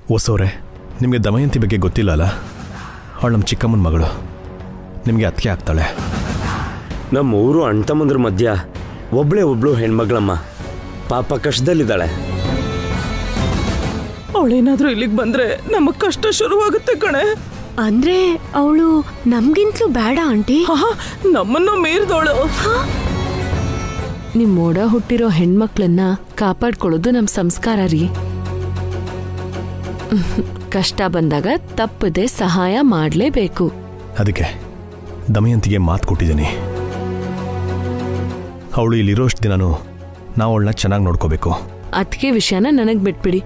ಹೊಸೋರೆ, ನಿಮಗೆ ದಮಯಂತಿ ಬಗ್ಗೆ ಗೊತ್ತಿಲ್ಲ ಅಲ್ಲ? ಅವಳು ನಮ್ಮ ಚಿಕ್ಕಮ್ಮನ ಮಗಳು, ನಿಮಗೆ ಅತ್ತಿಗೆ ಆಗ್ತಾಳೆ. ನಮ್ಮ ಊರು ಅಣ್ತಮ್ಮಂದ್ರ ಮಧ್ಯ ಒಬ್ಳು ಹೆಣ್ಮಗಳಮ್ಮ, ಪಾಪ ಕಷ್ಟದಲ್ಲಿದ್ದಾಳೆ. ಅವಳೇನಾದ್ರೂ ಇಲ್ಲಿಗೆ ಬಂದ್ರೆ ನಮಗ್ ಕಷ್ಟ ಶುರುವಾಗುತ್ತೆ ಕಣೆ. ಅಂದ್ರೆ ಅವಳು ನಮ್ಗಿಂತಲೂ ಬೇಡ ಆಂಟಿ? ನಮ್ಮನ್ನು ಮೀರಿದವಳು. ನಿಮ್ಮೋಡ ಹುಟ್ಟಿರೋ ಹೆಣ್ಮಕ್ಳನ್ನ ಕಾಪಾಡ್ಕೊಳ್ಳೋದು ನಮ್ ಸಂಸ್ಕಾರ ರೀ. ಕಷ್ಟ ಬಂದಾಗ ತಪ್ಪದೆ ಸಹಾಯ ಮಾಡ್ಲೇಬೇಕು. ಅದಕ್ಕೆ ದಮಯಂತಿಗೆ ಮಾತು ಕೊಟ್ಟಿದ್ದೀನಿ. ಅವಳು ಇಲ್ಲಿರೋಷ್ಟು ದಿನನೂ ನಾವು ಅವಳನ್ನ ಚೆನ್ನಾಗಿ ನೋಡ್ಕೋಬೇಕು. ಅದಕ್ಕೆ ವಿಷಯನ ನನಗ್ ಬಿಟ್ಬಿಡಿ.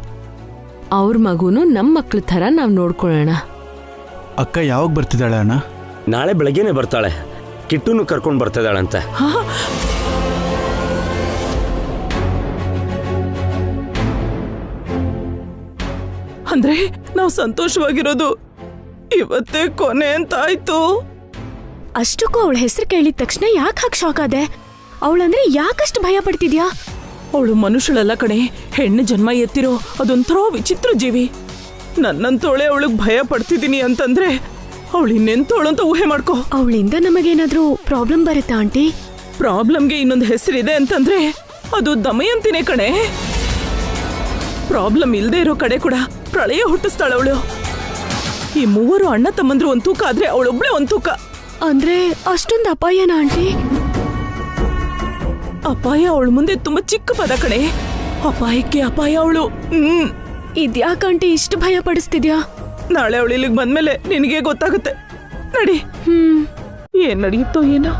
ಅವ್ರ ಮಗುನು ನಮ್ಮ ಮಕ್ಳ ಥರ ನಾವ್ ನೋಡ್ಕೊಳ್ಳೋಣ. ಅಕ್ಕ ಯಾವಾಗ ಬರ್ತಿದ್ದಾಳೆ ಅಣ್ಣ? ನಾಳೆ ಬೆಳಗ್ಗೆನೆ ಬರ್ತಾಳೆ. ಕಿಟ್ಟುನು ಕರ್ಕೊಂಡು ಬರ್ತಿದ್ದಾಳಂತೆ. ಅಂದ್ರೆ ನಾವು ಸಂತೋಷವಾಗಿರೋದು ಇವತ್ತೇ ಕೊನೆ ಅಂತ ಆಯ್ತು. ಅಷ್ಟಕ್ಕೂ ಅವಳ ಹೆಸರು ಕೇಳಿದ ತಕ್ಷಣ ಯಾಕೆ ಹಾಗೆ ಶಾಕ್ ಆದೆ? ಅವಳಂದ್ರೆ ಯಾಕಷ್ಟು ಭಯ ಪಡ್ತಿದ್ಯಾ? ಅವಳು ಮನುಷ್ಯಳಲ್ಲ ಕಣೆ, ಹೆಣ್ಣು ಜನ್ಮ ಎತ್ತಿರೋ ಅದೊಂಥರ ವಿಚಿತ್ರ ಜೀವಿ. ನನ್ನಂತೋಳೆ ಅವಳಿಗೆ ಭಯ ಪಡ್ತಿದ್ದೀನಿ ಅಂತಂದ್ರೆ ಅವಳು ಇನ್ನೆಂತೋಳು ಅಂತ ಊಹೆ ಮಾಡ್ಕೋ. ಅವಳಿಂದ ನಮಗೇನಾದ್ರೂ ಪ್ರಾಬ್ಲಮ್ ಬರುತ್ತಾ ಆಂಟಿ? ಪ್ರಾಬ್ಲಮ್ಗೆ ಇನ್ನೊಂದು ಹೆಸರಿದೆ ಅಂತಂದ್ರೆ ಅದು ದಮಯಂತಿನೇ ಕಣೆ. ಪ್ರಾಬ್ಲಮ್ ಇಲ್ದೇ ಇರೋ ಕಡೆ ಕೂಡ ಪ್ರಳಯ ಹುಟ್ಟಿಸ್ತಾಳ ಅವಳು. ಈ ಮೂವರು ಅಣ್ಣ ತಮ್ಮಂದ್ರು ಒಂದ್ ತೂಕ ಆದ್ರೆ ಅವಳೊಬ್ಳೆ ಒಂದ್ ತೂಕ. ಅಂದ್ರೆ ಅಷ್ಟೊಂದು ಅಪಾಯನ ಆಂಟಿ? ಅಪಾಯ ಅವಳ ಮುಂದೆ ತುಂಬಾ ಚಿಕ್ಕ ಪದ ಕಣೆ. ಅಪಾಯಕ್ಕೆ ಅಪಾಯ ಅವಳು. ಇದ್ಯಾಕಂಟಿ ಇಷ್ಟು ಭಯ ಪಡಿಸ್ತಿದ್ಯಾ? ನಾಳೆ ಅವಳು ಇಲ್ಲಿಗೆ ಬಂದ್ಮೇಲೆ ನಿನಗೆ ಗೊತ್ತಾಗುತ್ತೆ. ನಡಿ. ಏನ್ ನಡೆಯುತ್ತೋ ಏನೋ.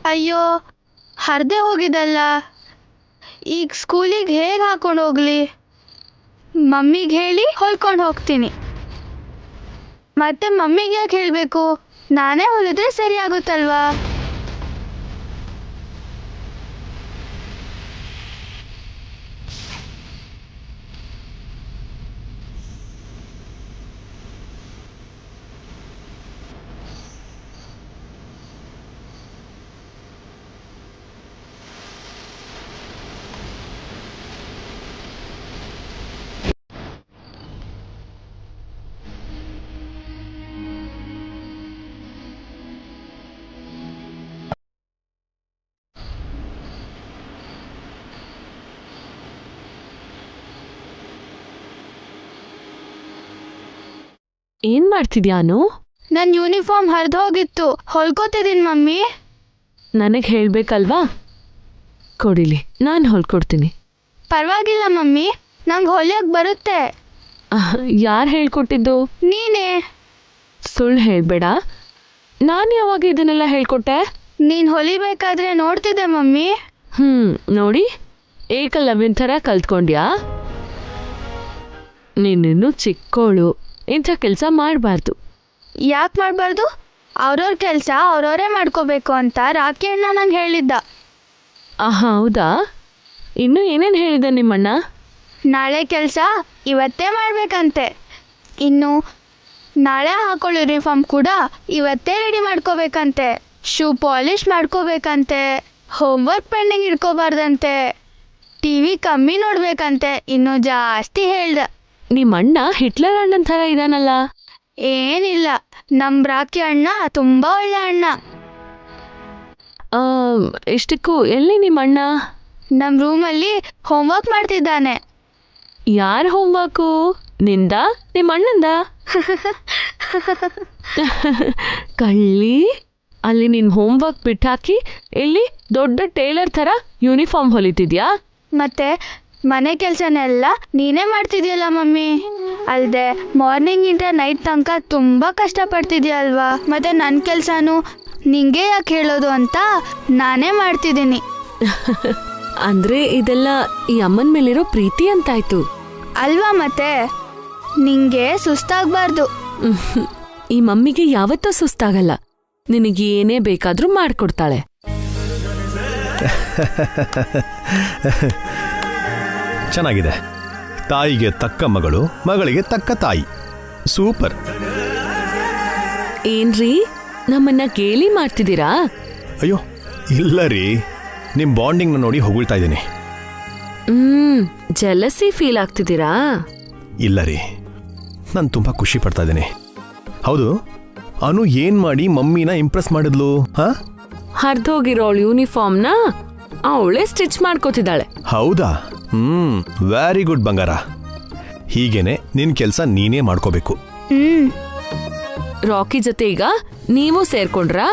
ಅಯ್ಯೋ, ಹರಿದೇ ಹೋಗಿದಲ್ಲ. ಈಗ ಸ್ಕೂಲಿಗೆ ಹೇಗೆ ಹಾಕೊಂಡು ಹೋಗ್ಲಿ? ಮಮ್ಮಿಗೆ ಹೇಳಿ ಹೊಲ್ಕೊಂಡು ಹೋಗ್ತೀನಿ. ಮತ್ತೆ ಮಮ್ಮಿಗೆ ಯಾಕೆ ಹೇಳಬೇಕು? ನಾನೇ ಹೊಲಿದ್ರೆ ಸರಿ ಆಗುತ್ತಲ್ವಾ? ಏನ್ ಮಾಡ್ತಿದ್ಯಾನು? ನನ್ನ ಯೂನಿಫಾರ್ಮ್ ಹರಿದು ಹೋಗಿತ್ತು, ಹೊಲ್ಕೋತಿದ್ದೀನಿ ಮಮ್ಮಿ. ನನಗ್ ಹೇಳ್ಬೇಕಲ್ವಾ? ಕೊಡಿಲಿ, ನಾನು ಹೊಲ್ಕೊಡ್ತೀನಿ. ಪರವಾಗಿಲ್ಲ ಮಮ್ಮಿ, ನಂಗೆ ಹೊಲಿಯೋಕೆ ಬರುತ್ತೆ. ಯಾರು ಹೇಳ್ಕೊಟ್ಟಿದ್ದು? ನೀನೇ. ಸುಳ್ಳು ಹೇಳ್ಬೇಡ. ನಾನು ಯಾವಾಗ ಇದನ್ನೆಲ್ಲ ಹೇಳ್ಕೊಟ್ಟೆ? ನೀನು ಹೊಲಿಬೇಕಾದ್ರೆ ನೋಡ್ತಿದ್ದೆ ಮಮ್ಮಿ. ನೋಡಿ, ಏಕಲವ್ಯನ್ ಥರ ಕಲ್ತ್ಕೊಂಡ್ಯಾ? ನೀನಿನ್ನೂ ಚಿಕ್ಕೋಳು, ಇಂಥ ಕೆಲಸ ಮಾಡಬಾರ್ದು. ಯಾಕೆ ಮಾಡಬಾರ್ದು? ಅವ್ರವ್ರ ಕೆಲಸ ಅವ್ರವರೇ ಮಾಡ್ಕೋಬೇಕು ಅಂತ ರಾಕಿ ಅಣ್ಣ ನಂಗೆ ಹೇಳಿದ್ದ. ಹೌದಾ? ಇನ್ನೂ ಏನೇನು ಹೇಳಿದೆ ನಿಮ್ಮಣ್ಣ? ನಾಳೆ ಕೆಲಸ ಇವತ್ತೇ ಮಾಡಬೇಕಂತೆ. ಇನ್ನು ನಾಳೆ ಹಾಕೊಳ್ಳೋ ಯೂನಿಫಾರ್ಮ್ ಕೂಡ ಇವತ್ತೇ ರೆಡಿ ಮಾಡ್ಕೋಬೇಕಂತೆ. ಶೂ ಪಾಲಿಷ್ ಮಾಡ್ಕೋಬೇಕಂತೆ. ಹೋಮ್ವರ್ಕ್ ಪೆಂಡಿಂಗ್ ಇಟ್ಕೋಬಾರ್ದಂತೆ. ಟಿವಿ ಕಮ್ಮಿ ನೋಡ್ಬೇಕಂತೆ. ಇನ್ನೂ ಜಾಸ್ತಿ ಹೇಳ್ದ. ನಿಮ್ಮಣ್ಣ ಹಿಟ್ಲರ್ ಅಣ್ಣನ ಥರ ಇದಾನಲ್ಲ? ಏನಿಲ್ಲ, ನಮ್ಮ ರಾಕಿ ಅಣ್ಣ ತುಂಬ ಒಳ್ಳೆ ಅಣ್ಣ. ಇಷ್ಟಕ್ಕೂ ಎಲ್ಲಿ ನಿಮ್ಮಣ್ಣ? ನಮ್ಮ ರೂಮಲ್ಲಿ ಹೋಮ್ವರ್ಕ್ ಮಾಡ್ತಿದ್ದಾನೆ. ಯಾರ ಹೋಮ್ವರ್ಕು? ನಿಂದ ನಿಮ್ಮಣ್ಣಂದ? ಕಳ್ಳಿ, ಅಲ್ಲಿ ನಿನ್ನ ಹೋಮ್ವರ್ಕ್ ಬಿಟ್ಟಾಕಿ ಇಲ್ಲಿ ದೊಡ್ಡ ಟೇಲರ್ ಥರ ಯೂನಿಫಾರ್ಮ್ ಹೊಲಿತಿದ್ಯಾ? ಮತ್ತೆ ಮನೆ ಕೆಲಸನೆಲ್ಲ ನೀನೇ ಮಾಡ್ತಿದ್ಯಲ್ಲ ಮಮ್ಮಿ. ಅಲ್ಲದೆ ಮಾರ್ನಿಂಗಿಂದ ನೈಟ್ ತನಕ ತುಂಬ ಕಷ್ಟಪಡ್ತಿದ್ಯಲ್ವಾ. ಮತ್ತೆ ನನ್ನ ಕೆಲಸನೂ ನಿಂಗೆ ಯಾಕೆ ಹೇಳೋದು ಅಂತ ನಾನೇ ಮಾಡ್ತಿದ್ದೀನಿ. ಅಂದ್ರೆ ಇದೆಲ್ಲ ಈ ಅಮ್ಮನ ಮೇಲಿರೋ ಪ್ರೀತಿ ಅಂತಾಯ್ತು ಅಲ್ವಾ? ಮತ್ತೆ ನಿಂಗೆ ಸುಸ್ತಾಗಬಾರ್ದು. ಈ ಮಮ್ಮಿಗೆ ಯಾವತ್ತೂ ಸುಸ್ತಾಗಲ್ಲ. ನಿನಗೇನೇ ಬೇಕಾದ್ರೂ ಮಾಡ್ಕೊಡ್ತಾಳೆ. ಚೆನ್ನಾಗಿದೆ. ತಾಯಿಗೆ ತಕ್ಕ ಮಗಳು, ಮಗಳಿಗೆ ತಕ್ಕ ತಾಯಿ. ಸೂಪರ್. ಏನ್ರಿ ನಮ್ಮನ್ನ ಗೇಲಿ ಮಾಡ್ತಿದ್ದೀರಾ? ಅಯ್ಯೋ ಇಲ್ಲ ರೀ, ನಿಮ್ಮ ಬಾಂಡಿಂಗ್ನ ನೋಡಿ ಹೊಗಳ್ತಾ ಇದ್ದೀನಿ. ಜಲಸಿ ಫೀಲ್ ಆಗ್ತಿದ್ದೀರಾ? ಇಲ್ಲ ರೀ, ನಾನು ತುಂಬ ಖುಷಿ ಪಡ್ತಾ ಇದ್ದೀನಿ. ಹೌದು, ಅನು ಏನ್ ಮಾಡಿ ಮಮ್ಮಿನ ಇಂಪ್ರೆಸ್ ಮಾಡಿದ್ಲು? ಹಾ, ಹರ್ದೋಗಿರೋಳು ಯೂನಿಫಾರ್ಮ್ನ ಅವಳೇ ಸ್ಟಿಚ್ ಮಾಡ್ಕೋತಿದ್ದಾಳೆ. ಹೌದಾ? ವೆರಿ ಗುಡ್ ಬಂಗಾರ. ಹೀಗೇನೆ ನಿನ್ ಕೆಲ್ಸ ನೀನೇ ಮಾಡ್ಕೋಬೇಕು. ರಾಕಿ ಜೊತೆ ಈಗ ನೀವು ಸೇರ್ಕೊಂಡ್ರಾ?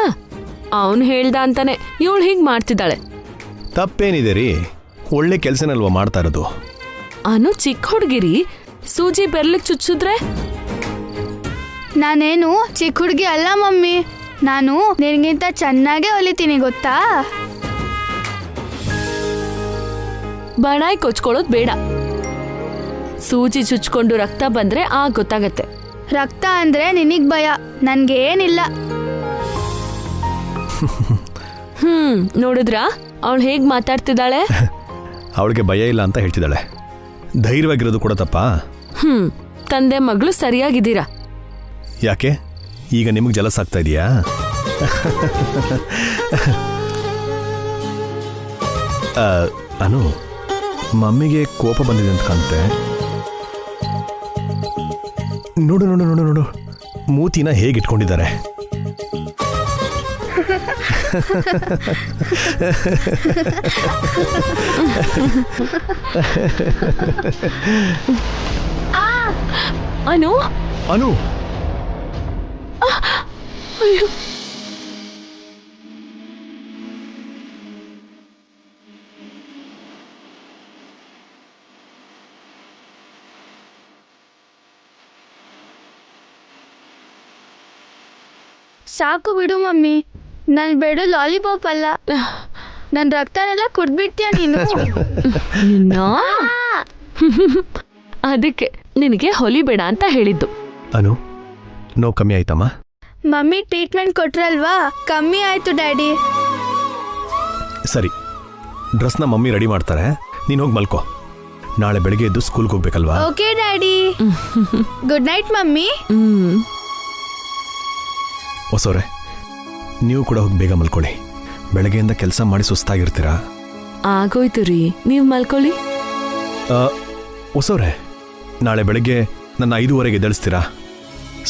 ಅವನು ಹೇಳ್ದ ಅಂತಾನೆ ಇವಳು ಹೀಗ್ ಮಾಡ್ತಿದ್ದಾಳೆ. ತಪ್ಪೇನಿದೆ ರೀ, ಒಳ್ಳೆ ಕೆಲ್ಸನಲ್ವಾ ಮಾಡ್ತಾ ಇರೋದು. ಅನು ಚಿಕ್ಕ ಹುಡುಗಿರಿ, ಸೂಜಿ ಬೆರ್ಲಿಕ್ ಚುಚ್ಚಿದ್ರೆ? ನಾನೇನು ಚಿಕ್ಕ ಹುಡುಗಿ ಅಲ್ಲ ಮಮ್ಮಿ, ನಾನು ನಿನಗಿಂತ ಚೆನ್ನಾಗೇ ಹೊಲಿತೀನಿ ಗೊತ್ತಾ. ಬಣಾಯಿ ಕೊಚ್ಕೊಳ್ಳೋದು ಬೇಡ. ಸೂಜಿ ಚುಚ್ಕೊಂಡು ರಕ್ತ ಬಂದ್ರೆ ಗೊತ್ತಾಗತ್ತೆ. ರಕ್ತ ಅಂದ್ರೆ ನಿನಗ್ ಭಯ, ನನ್ಗೇನಿಲ್ಲ. ನೋಡಿದ್ರಾ ಅವಳು ಹೇಗ್ ಮಾತಾಡ್ತಿದ್ದಾಳೆ? ಅವಳಿಗೆ ಭಯ ಇಲ್ಲ ಅಂತ ಹೇಳ್ತಿದ್ದಾಳೆ. ಧೈರ್ಯವಾಗಿರೋದು ಕೂಡ ತಪ್ಪಾ? ತಂದೆ ಮಗಳು ಸರಿಯಾಗಿದ್ದೀರಾ. ಯಾಕೆ ಈಗ ನಿಮಗೆ ಜಲಸ್ ಆಗ್ತಾ ಇದೆಯಾ? ಅನು, ಮಮ್ಮಿಗೆ ಕೋಪ ಬಂದಿದೆ ಅಂತ ಕಾಣುತ್ತೆ. ನೋಡು ನೋಡು ನೋಡು ನೋಡು, ಮೂತಿನ ಹೇಗೆ ಇಟ್ಕೊಂಡಿದ್ದಾರೆ. ಅನು ಅನು, ಅಯ್ಯೋ, ಸಾಕು ಬಿಡು ಮಮ್ಮಿ, ನನ್ ಬೇಡ ಲಾಲಿಪಾಪ್ ಅಲ್ಲ, ನನ್ ರಕ್ತನೆಲ್ಲ ಕುಡ್ಬಿಡ್ತೀಯ ನೀನು. ಅದಕ್ಕೆ ನಿನಗೆ ಹೊಲಿಬೇಡ ಅಂತ ಹೇಳಿದ್ದು. ಅನು, ನೋವು ಕಮ್ಮಿ ಆಯ್ತಮ್ಮ? ಮಮ್ಮಿ ಟ್ರೀಟ್ಮೆಂಟ್ ಕೊಟ್ರಲ್ವಾ, ಕಮ್ಮಿ ಆಯ್ತು ಡ್ಯಾಡಿ. ಸರಿ, ಡ್ರೆಸ್ನ ಮಮ್ಮಿ ರೆಡಿ ಮಾಡ್ತಾರೆ, ನೀನು ಹೋಗಿ ಮಲ್ಕೋ. ನಾಳೆ ಬೆಳಿಗ್ಗೆ ಎದ್ದು ಸ್ಕೂಲ್ಗೆ ಹೋಗ್ಬೇಕಲ್ವಾ? Okay daddy. Good night mummy. ಹೊಸವ್ರೆ, ನೀವು ಕೂಡ ಹೋಗಿ ಬೇಗ ಮಲ್ಕೊಳ್ಳಿ. ಬೆಳಗ್ಗೆಯಿಂದ ಕೆಲಸ ಮಾಡಿ ಸುಸ್ತಾಗಿರ್ತೀರಾ. ಆಗೋಯ್ತು ರೀ, ನೀವು ಮಲ್ಕೊಳ್ಳಿ. ಹೊಸವ್ರೆ, ನಾಳೆ ಬೆಳಗ್ಗೆ ನನ್ನ 5:15 ಎದ್ದೇಳಿಸ್ತೀರಾ?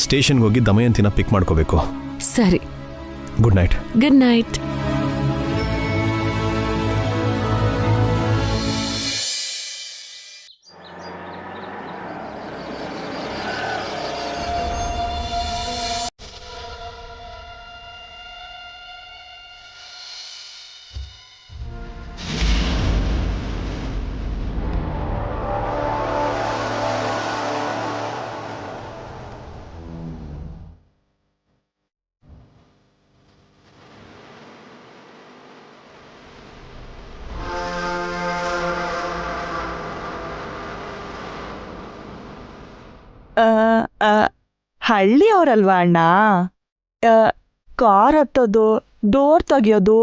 ಸ್ಟೇಷನ್ಗೆ ಹೋಗಿ ದಮಯಂತಿನ ಪಿಕ್ ಮಾಡ್ಕೋಬೇಕು. ಸರಿ. Good night. Good night. ಹಳ್ಳಿಯವರಲ್ವಾ ಅಣ್ಣ? ಕಾರ್ ಹತ್ತೋದು, ಡೋರ್ ತೆಗಿಯೋದು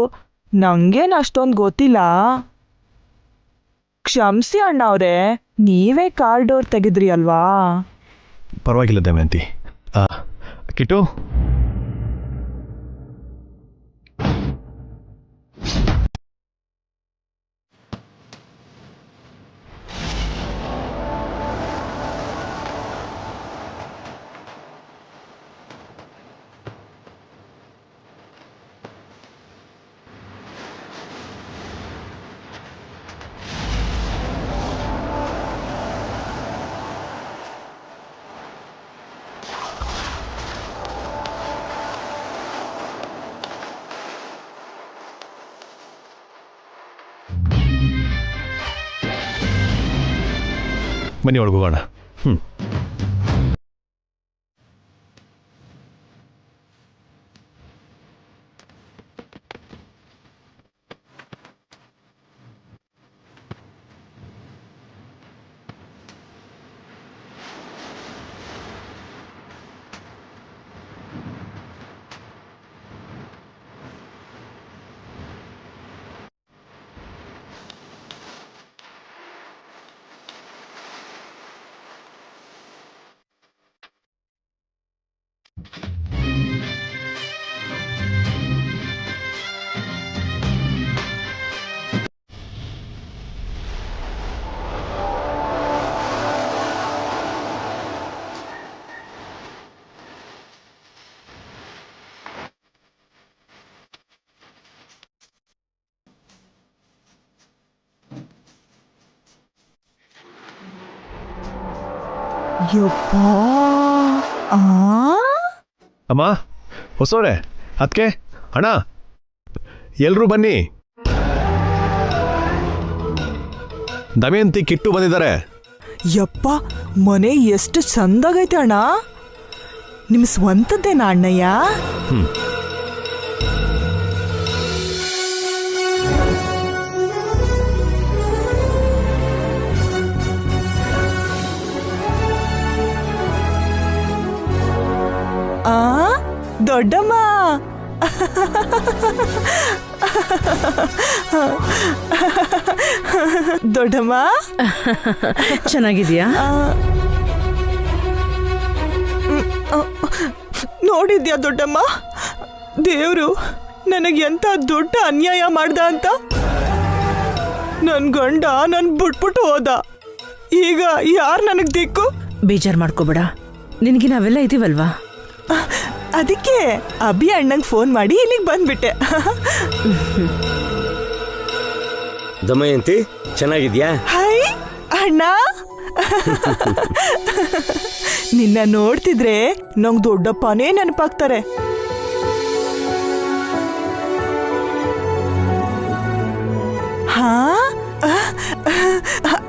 ನಂಗೇನು ಅಷ್ಟೊಂದು ಗೊತ್ತಿಲ್ಲ. ಕ್ಷಮಿಸಿ ಅಣ್ಣ ಅವರೇ, ನೀವೇ ಕಾರ್ ಡೋರ್ ತೆಗೆದ್ರಿ ಅಲ್ವಾ? ಪರವಾಗಿಲ್ಲ ದಮಯಂತಿ. ಕಿಟ್ಟು, ಬನ್ನಿ ಒಳಗೆ ಹೋಗೋಣ. ಯಪ್ಪ ಆ ಅಮ್ಮ ಹೊಸೋರೆ ಅದಕ್ಕೆ ಅಣ್ಣ ಎಲ್ರೂ ಬನ್ನಿ. ದಮಯಂತಿ ಕಿಟ್ಟು ಬಂದಿದ್ದಾರೆ. ಯಪ್ಪ ಮನೆ ಎಷ್ಟು ಚಂದಾಗೈತೆ ಅಣ್ಣ. ನಿಮ್ ಸ್ವಂತದ್ದೇನಾ ಅಣ್ಣಯ್ಯ? ಆ ದೊಡ್ಡಮ್ಮ ದೊಡ್ಡಮ್ಮ ಚೆನ್ನಾಗಿದ್ಯಾ? ನೋಡಿದ್ಯಾ ದೊಡ್ಡಮ್ಮ, ದೇವ್ರು ನನಗೆ ಎಂತ ದೊಡ್ಡ ಅನ್ಯಾಯ ಮಾಡ್ದ ಅಂತ. ನನ್ ಗಂಡ ನನ್ ಬಿಟ್ಬಿಟ್ಟು ಹೋದ. ಈಗ ಯಾರು ನನಗ್ ದಿಕ್ಕು? ಬೇಜಾರ್ ಮಾಡ್ಕೋಬೇಡ, ನಿನಗೆ ನಾವೆಲ್ಲ ಇದೀವಲ್ವಾ. ಅದಕ್ಕೆ ಅಭಿ ಅಣ್ಣಂಗೆ ಫೋನ್ ಮಾಡಿ ಇಲ್ಲಿಗೆ ಬಂದ್ಬಿಟ್ಟೆ. ದಮಯಂತಿ ಚೆನ್ನಾಗಿದ್ಯಾ? ಹಾಯ್ ಅಣ್ಣ, ನಿನ್ನ ನೋಡ್ತಿದ್ರೆ ನಂಗ್ ದೊಡ್ಡಪ್ಪನೇ ನೆನಪಾಗ್ತಾರೆ. ಹಾ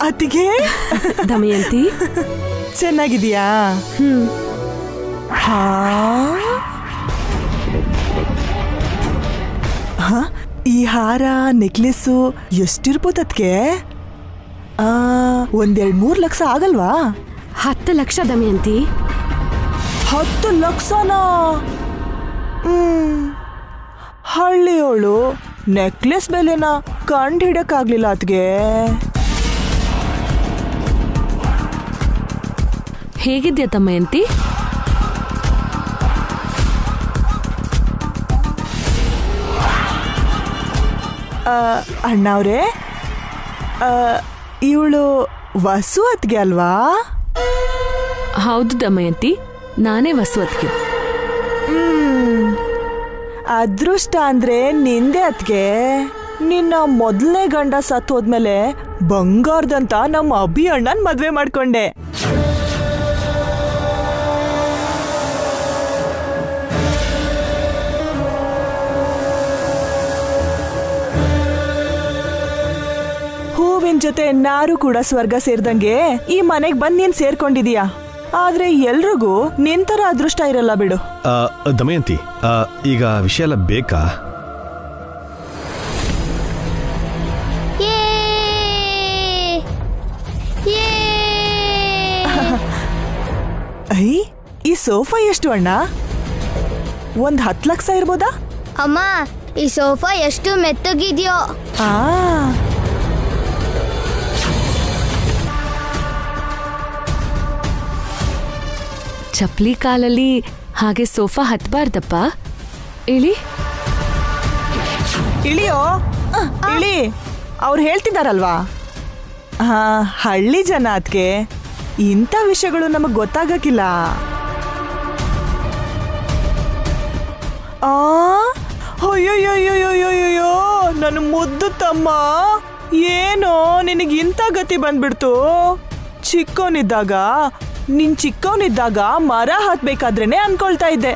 ಅತ್ತಿಗೆ ದಮಯಂತಿ ಚೆನ್ನಾಗಿದ್ಯಾ? ಹಾ ಈ ಹಾರ ನೆಕ್ಲೆಸ್ಸು ಎಷ್ಟಿರ್ಬೋದದ್ಕೆ? 1-2-3 ಲಕ್ಷ ಆಗಲ್ವಾ? 10 ಲಕ್ಷ ದಮಯಂತಿ. 10 ಲಕ್ಷನಾ? ಹಳ್ಳಿಯೋಳು ನೆಕ್ಲೆಸ್ ಬೆಲೆನ ಕಂಡು ಹಿಡಕ್ಕಾಗ್ಲಿಲ್ಲ ಅದ್ಗೆ. ಹೇಗಿದ್ಯಾ ದಮಯಂತಿ? ಅಣ್ಣವ್ರೆ, ಇವಳು ವಸು ಅತ್ಗೆ ಅಲ್ವಾ? ಹೌದು ದಮಯಂತಿ, ನಾನೇ ವಸು ಅತ್ಗೆ. ಅದೃಷ್ಟ ಅಂದ್ರೆ ನಿಂದೆ ಅತ್ಗೆ. ನಿನ್ನ ಮೊದಲನೇ ಗಂಡ ಸತ್ತು ಹೋದ್ಮೇಲೆ ಬಂಗಾರದಂತ ನಮ್ಮ ಅಭಿ ಅಣ್ಣನ್ ಮದ್ವೆ ಮಾಡ್ಕೊಂಡೆ. ಹೂವಿನ ಜೊತೆ ನಾರು ಕೂಡ ಸ್ವರ್ಗ ಸೇರ್ದಂಗೆ ಈ ಮನೆಗ್ ಬಂದ್ ನೀನ್ ಸೇರ್ಕೊಂಡಿದೀಯಾ. ಆದ್ರೆ ಎಲ್ರಿಗೂ ನಿಂತರ ಅದೃಷ್ಟ ಇರಲ್ಲ ಬಿಡು. ದಮಯಂತಿ, ಈಗ ವಿಷಯ ಎಲ್ಲ ಬೇಕಾ? ಐ, ಈ ಸೋಫಾ ಎಷ್ಟು ಅಣ್ಣ? 10 ಲಕ್ಷ ಇರ್ಬೋದಾ? ಅಮ್ಮ, ಈ ಸೋಫಾ ಎಷ್ಟು ಮೆತ್ತಗಿದ್ಯೋ. ಚಪ್ಲಿ ಕಾಲಲ್ಲಿ ಹಾಗೆ ಸೋಫಾ ಹತ್ಬಾರ್ದಪ್ಪ. ಇಳಿ ಇಳಿಯೋ, ಇಳಿ. ಅವ್ರು ಹೇಳ್ತಿದಾರಲ್ವಾ, ಹಳ್ಳಿ ಜನ ಅದ್ಕೆ ಇಂಥ ವಿಷಯಗಳು ನಮಗ್ ಗೊತ್ತಾಗಕ್ಕಿಲ್ಲ. ಅಯ್ಯೋಯ್ಯೋಯ್ಯೋಯ್ಯೋಯ್ಯೋ, ನನ್ನ ಮುದ್ದು ತಮ್ಮ, ಏನೋ ನಿನಗೆ ಇಂಥ ಗತಿ ಬಂದ್ಬಿಡ್ತು. ಚಿಕ್ಕವನಿದ್ದಾಗ ಮರ ಹತ್ಬೇಕಾದ್ರೇನೆ ಅನ್ಕೊಳ್ತಾ ಇದ್ದೆ,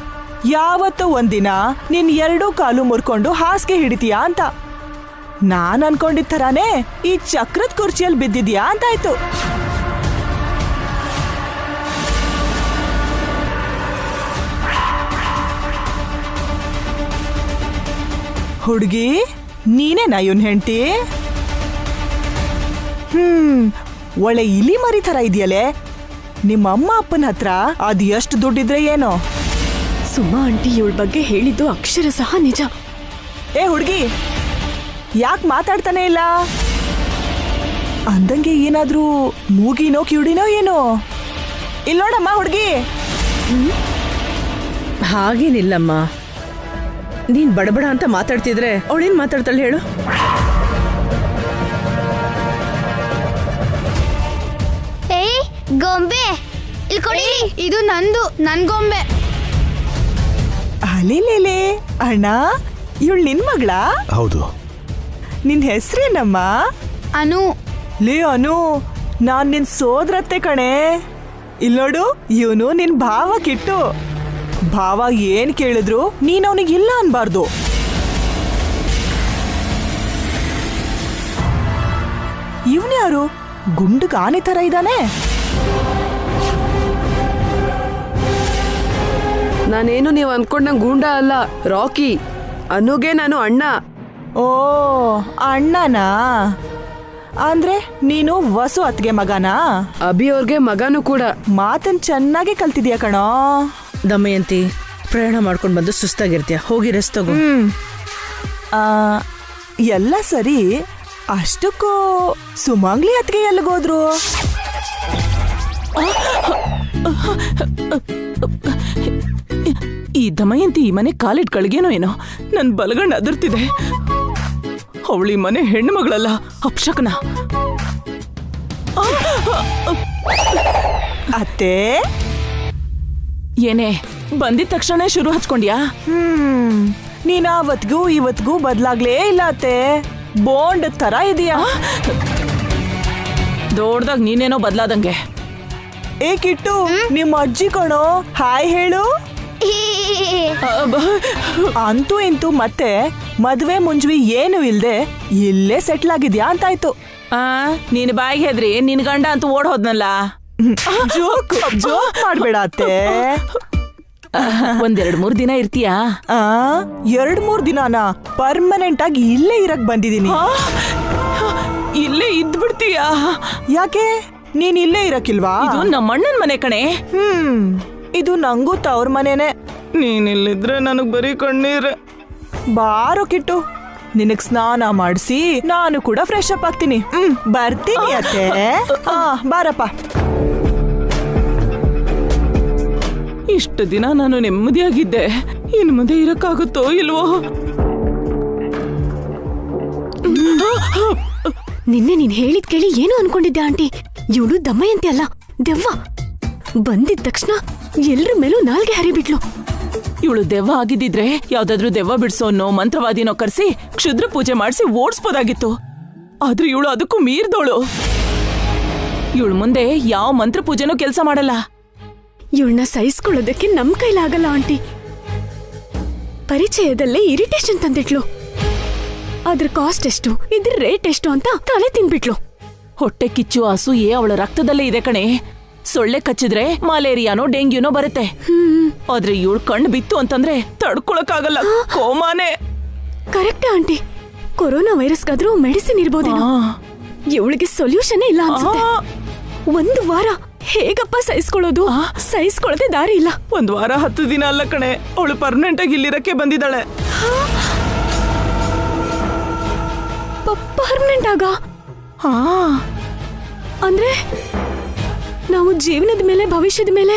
ಯಾವತ್ತೋ ಒಂದಿನ ನೀನ್ 2 ಕಾಲು ಮುರ್ಕೊಂಡು ಹಾಸಿಗೆ ಹಿಡಿತೀಯಾ ಅಂತ. ನಾನ್ ಅನ್ಕೊಂಡಿದ್ ಥರಾನೇ ಈ ಚಕ್ರದ ಕುರ್ಚಿಯಲ್ಲಿ ಬಿದ್ದಿದ್ಯಾ ಅಂತಾಯ್ತು. ಹುಡುಗಿ, ನೀನೇನಾ ಇವನ್ ಹೆಂಡ್ತಿ? ಒಳ್ಳೆ ಇಲಿ ಮರಿ ಥರ ಇದೆಯಲ್ಲೇ. ನಿಮ್ಮ ಅಮ್ಮ ಅಪ್ಪನ ಹತ್ರ ಅದು ಎಷ್ಟು ದುಡ್ಡಿದ್ರೆ ಏನೋ. ಸುಮಾ ಆಂಟಿ ಇವಳ ಬಗ್ಗೆ ಹೇಳಿದ್ದು ಅಕ್ಷರ ಸಹ ನಿಜ. ಏ ಹುಡುಗಿ, ಯಾಕೆ ಮಾತಾಡ್ತಾನೆ ಇಲ್ಲ? ಅಂದಂಗೆ ಏನಾದ್ರೂ ಮೂಗಿನೋ ಕಿವುಡಿನೋ ಏನೋ? ಇಲ್ಲಿ ನೋಡಮ್ಮ ಹುಡುಗಿ. ಹಾಗೇನಿಲ್ಲಮ್ಮ, ನೀನ್ ಬಡಬಡ ಅಂತ ಮಾತಾಡ್ತಿದ್ರೆ ಅವಳೇನ್ ಮಾತಾಡ್ತಾಳೆ ಹೇಳು? ಏಯ್ ಗೊಂಬೆ, ಇಲ್ಲಿ ಕೊಡಿ, ಇದು ನಂದು, ನನ್ ಗೊಂಬೆ. ಅಲೇಲೇಲೆ ಅಣ್ಣ, ಇವಳು ನಿನ್ ಮಗಳ? ಹೌದು. ನಿನ್ ಹೆಸ್ರೇನಮ್ಮ? ಅನು. ಲೇ ಅನು, ನಾನ್ ನಿನ್ ಸೋದರತ್ತೆ ಕಣೆ. ಇಲ್ ನೋಡು, ಇವನು ನಿನ್ ಭಾವ ಕಿಟ್ಟು. ಭಾವ ಏನ್ ಕೇಳಿದ್ರು ನೀನ್ ಅವನಿಗೆ ಇಲ್ಲ ಅನ್ಬಾರ್ದು. ಇವನ್ಯಾರು ಗುಂಡು ಆನೆ ತರ ಇದ್ದಾನೆ? ನಾನೇನು ನೀವು ಅನ್ಕೊಂಡಂಗ್ ಗೂಂಡ ಅಲ್ಲ, ರಾಕಿ. ಅನುಗೆ ನಾನು ಅಣ್ಣ. ಓ, ಅಣ್ಣನಾ? ಅಂದ್ರೆ ನೀನು ವಸು ಅತ್ಗೆ ಮಗನಾ? ಅಭಿ ಅವ್ರಿಗೆ ಮಗನೂ ಕೂಡ. ಮಾತನ್ ಚೆನ್ನಾಗಿ ಕಲ್ತಿದ್ಯಾ ಕಣೋ. ದಮಯಂತಿ, ಪ್ರಯಾಣ ಮಾಡ್ಕೊಂಡು ಬಂದು ಸುಸ್ತಾಗಿರ್ತೀಯ, ಹೋಗಿ ರೆಸ್ಟ್ ತಗೋ. ಆ, ಎಲ್ಲ ಸರಿ. ಅಷ್ಟಕ್ಕೂ ಸುಮಂಗ್ಲಿ ಅತ್ಗೆ ಎಲ್ಲಿಗೋದ್ರು? ಈ ದಮಯಂತಿ ಈ ಮನೆ ಕಾಲಿಟ್ ಕಳ್ಗೇನೋ ಏನೋ. ನನ್ ಬಲಗಣ್ಣ ಅದರ್ತಿದೆ. ಅವಳಿ ಮನೆ ಹೆಣ್ಣು ಮಗಳಲ್ಲ, ಅಪ್ಶಕನ. ಅತ್ತೆ, ಏನೇ ಬಂದಿದ ತಕ್ಷಣ ಶುರು ಹಚ್ಕೊಂಡ್ಯಾ? ನೀನ್ ಅವತ್ಗೂ ಇವತ್ಗೂ ಬದ್ಲಾಗ್ಲೇ ಇಲ್ಲ ಅತ್ತೆ. ಬೋಂಡ್ ತರ ಇದೆಯಾ? ದೊಡ್ಡದಾಗ ನೀನೇನೋ ಬದ್ಲಾದಂಗೆ. ಏ ಕಿಟ್ಟು, ನಿಮ್ಮ ಅಜ್ಜಿ ಕಣೋ, ಹಾಯ್ ಹೇಳು. ಅಂತೂ ಇಂತೂ ಮತ್ತೆ ಮದ್ವೆ ಮುಂಜ್ವಿ ಏನು ಇಲ್ದೆ ಇಲ್ಲೇ ಸೆಟ್ಲ್ ಆಗಿದ್ಯಾ ಅಂತಾಯ್ತು. ನೀನ್ ಬಾಯಿಗೆ ಹೆದ್ರಿ ನಿನ್ ಗಂಡ ಅಂತೂ ಓಡ್ ಹೋದ್ನಲ್ಲ. ಜೋಕ್ ಮಾಡ್ಬೇಡ ಅತ್ತೆ. 1-2-3 ದಿನ ಇರ್ತೀಯಾ? 2-3 ದಿನಾನ ಪರ್ಮನೆಂಟ್ ಆಗಿ ಇಲ್ಲೇ ಇರಕ್ ಬಂದಿದೀನಿ. ಇಲ್ಲೇ ಇದ್ಬಿಡ್ತೀಯಾ? ಯಾಕೆ, ನೀನ್ ಇಲ್ಲೇ ಇರಕ್ಕಿಲ್ವಾ? ಇದು ನಮ್ಮಣ್ಣನ್ ಮನೆ ಕಣೆ. ಇದು ನಂಗೂ ತವ್ರ ಮನೇನೆ. ನೀನಿಲ್ಲಿದ್ರೆ ನನಗ್ ಬರೀ ಕಣ್ಣೀರ್. ಬಾರೋ ಕಿಟ್ಟು, ನಿನಗ್ ಸ್ನಾನ ಮಾಡಿಸಿ ನಾನು ಕೂಡ ಫ್ರೆಶ್ ಅಪ್ ಆಗ್ತೀನಿ. ಬರ್ತೀನಿ ಅತ್ತೆ. ಬಾರಪ್ಪ. ಇಷ್ಟು ದಿನ ನಾನು ನೆಮ್ಮದಿಯಾಗಿದ್ದೆ, ಇನ್ ಮುಂದೆ ಇರಕ್ಕಾಗುತ್ತೋ ಇಲ್ವೋ? ನಿನ್ನೆ ನೀನ್ ಹೇಳಿದ್ ಕೇಳಿ ಏನು ಅನ್ಕೊಂಡಿದ್ದೆ ಆಂಟಿ? ಇವಳು ದಮಯಂತಿ ಅಲ್ಲ, ದೆವ್ವ. ಬಂದಿದ ತಕ್ಷಣ ಎಲ್ರ ಮೇಲೂ ನಾಲ್ಗೆ ಹರಿಬಿಟ್ಲು. ಇವಳು ದೆವ್ವ ಆಗಿದ್ದಿದ್ರೆ ಯಾವ್ದಾದ್ರು ದೆವ್ವ ಬಿಡ್ಸೋನೋ ಮಂತ್ರವಾದಿನೋ ಕರ್ಸಿ ಕ್ಷುದ್ರ ಪೂಜೆ ಮಾಡಿಸಿ ಓಡಿಸ್ಬೋದಾಗಿತ್ತು. ಆದ್ರೆ ಇವಳು ಅದಕ್ಕೂ ಮೀರ್ದೋಳು. ಇವಳು ಮುಂದೆ ಯಾವ ಮಂತ್ರ ಪೂಜೆನೂ ಕೆಲಸ ಮಾಡಲ್ಲ. ಇವಳನ್ನ ಸಹಿಸ್ಕೊಳ್ಳೋದಕ್ಕೆ ನಮ್ ಕೈಲಾಗಲ್ಲ ಆಂಟಿ. ಪರಿಚಯದಲ್ಲೇ ಇರಿಟೇಷನ್ ತಂದಿಟ್ಲು. ಅದ್ರ ಕಾಸ್ಟ್ ಎಷ್ಟು, ಇದ್ರ ರೇಟ್ ಎಷ್ಟು ಅಂತ ತಲೆ ತಿನ್ಬಿಟ್ಲು. ಹೊಟ್ಟೆ ಕಿಚ್ಚು ಅಸೂಯೆ ಅವಳ ರಕ್ತದಲ್ಲೇ ಇದೆ ಕಣೆ. ಸೊಳ್ಳೆ ಕಚ್ಚಿದ್ರೆ ಮಲೇರಿಯಾನೋ ಡೆಂಗ್ಯೂನೋ ಬರುತ್ತೆ. ಆದ್ರೆ ಇವಳು ಕಣ್ಣು ಬಿತ್ತು ಅಂತಂದ್ರೆ ತಡ್ಕೊಳಕ್ಕಾಗಲ್ಲ, ಕೋಮಾನೆ. Correct aunty. ಕೊರೋನಾ ವೈರಸ್ಗಾದ್ರೂ ಮೆಡಿಸಿನ್ ಇರ್ಬೋದೇನೋ. ಇವಳಿಗೆ ಸೊಲ್ಯೂಷನ್ ಇಲ್ಲ ಅನ್ಸುತ್ತೆ. 1 ವಾರ ಹೇಗಪ್ಪ ಸಹಿಸ್ಕೊಳ್ಳೋದು? ಸಹಿಸ್ಕೊಳ್ಳೋದೇ ದಾರಿ ಇಲ್ಲ. 1 ವಾರ 10 ದಿನ ಅಲ್ಲ ಕಣೆ, ಅವಳು ಪರ್ಮನೆಂಟ್ ಆಗಿ ಇಲ್ಲಿರಕ್ಕೆ ಬಂದಿದ್ದಾಳೆ. ಪರ್ಮನೆಂಟ್ ಆಗ? ಅಂದ್ರೆ ನಾವು ಜೀವನದ ಮೇಲೆ, ಭವಿಷ್ಯದ ಮೇಲೆ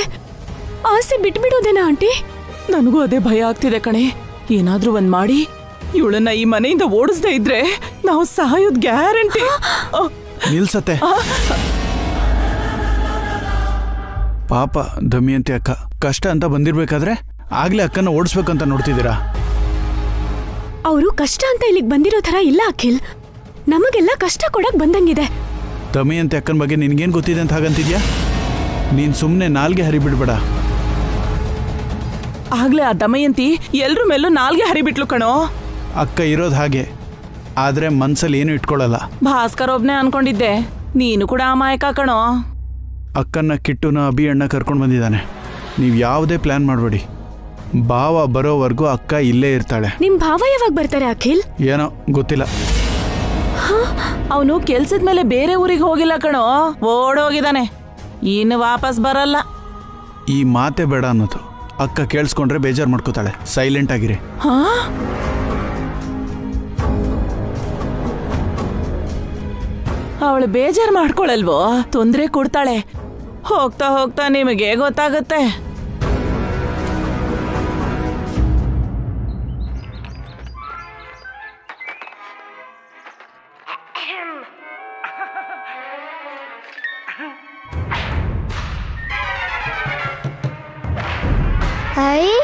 ಆಸೆ ಬಿಟ್ಬಿಡೋದೇನಾ ಆಂಟಿ? ನನಗೂ ಅದೇ ಭಯ ಆಗ್ತಿದೆ ಕಣೆ. ಏನಾದ್ರೂ ಒಂದ್ ಮಾಡಿ ಇವಳನ್ನ ಈ ಮನೆಯಿಂದ ಓಡಿಸ್ದೇ ಇದ್ರೆ ನಾವು ಸಾಯೋದ್ ಗ್ಯಾರಂಟಿ. ನಿಲ್ಸತ್ತೆ. ಪಾಪ ದಮಯಂತಿ ಅಕ್ಕ ಕಷ್ಟ ಅಂತ ಬಂದಿರ್ಬೇಕಾದ್ರೆ ಆಗ್ಲೇ ಅಕ್ಕನ ಓಡಿಸ್ಬೇಕಂತ ನೋಡ್ತಿದ್ದೀರಾ? ಅವರು ಕಷ್ಟ ಅಂತ ಇಲ್ಲಿಗೆ ಬಂದಿರೋ ತರ ಇಲ್ಲ ಅಖಿಲ್. ನಮಗೆಲ್ಲ ಕಷ್ಟ ಕೊಡಕ್ ಬಂದಂಗಿದೆ. ದಮಯಂತಿ ಅಕ್ಕನ ಬಗ್ಗೆ ನಿನ್ಗೇನ್ ಗೊತ್ತಿದೆ ಅಂತ ಹಾಗಂತಿದ್ಯಾ? ನೀನ್ ಸುಮ್ನೆ ನಾಲ್ಗೆ ಹರಿಬಿಡ್ಬೇಡ. ಆಗ್ಲೇ ಆ ದಮಯಂತಿ ಎಲ್ರ ಮೇಲೂ ನಾಲ್ಗೆ ಹರಿಬಿಟ್ಲು ಕಣೋ. ಅಕ್ಕ ಇರೋದು ಹಾಗೆ, ಆದ್ರೆ ಮನ್ಸಲ್ಲಿ ಏನು ಇಟ್ಕೊಳ್ಳಲ್ಲ. ಭಾಸ್ಕರ್ ಒಬ್ನೇ ಅನ್ಕೊಂಡಿದ್ದೆ, ನೀನು ಕೂಡ ಅಮಾಯಕ ಕಣೋ. ಅಕ್ಕನ್ನ ಕಿಟ್ಟುನ ಅಭಿ ಅಣ್ಣ ಕರ್ಕೊಂಡು ಬಂದಿದ್ದಾನೆ. ನೀವು ಯಾವುದೇ ಪ್ಲಾನ್ ಮಾಡಬೇಡಿ. ಭಾವ ಬರೋವರೆಗೂ ಅಕ್ಕ ಇಲ್ಲೇ ಇರ್ತಾಳೆ. ನಿಮ್ ಭಾವ ಯಾವಾಗ ಬರ್ತಾರೆ ಅಖಿಲ್? ಏನೋ ಗೊತ್ತಿಲ್ಲ. ಅವನು ಕೆಲ್ಸದ ಮೇಲೆ ಬೇರೆ ಊರಿಗೆ ಹೋಗಿಲ್ಲ ಕಣೋ, ಓಡೋಗಿದ್ದಾನೆ. ಇನ್ನು ವಾಪಸ್ ಬರಲ್ಲ. ಈ ಮಾತೆ ಬೇಡ ಅನ್ನೋದು. ಅಕ್ಕ ಕೇಳಿಸ್ಕೊಂಡ್ರೆ ಬೇಜಾರು ಮಾಡ್ಕೋತಾಳೆ. ಸೈಲೆಂಟ್ ಆಗಿರಿ. ಅವಳು ಬೇಜಾರು ಮಾಡ್ಕೊಳಲ್ವೋ, ತೊಂದ್ರೆ ಕೊಡ್ತಾಳೆ. ಹೋಗ್ತಾ ಹೋಗ್ತಾ ನಿಮಗೆ ಗೊತ್ತಾಗುತ್ತೆ. ಅಯ್ಯ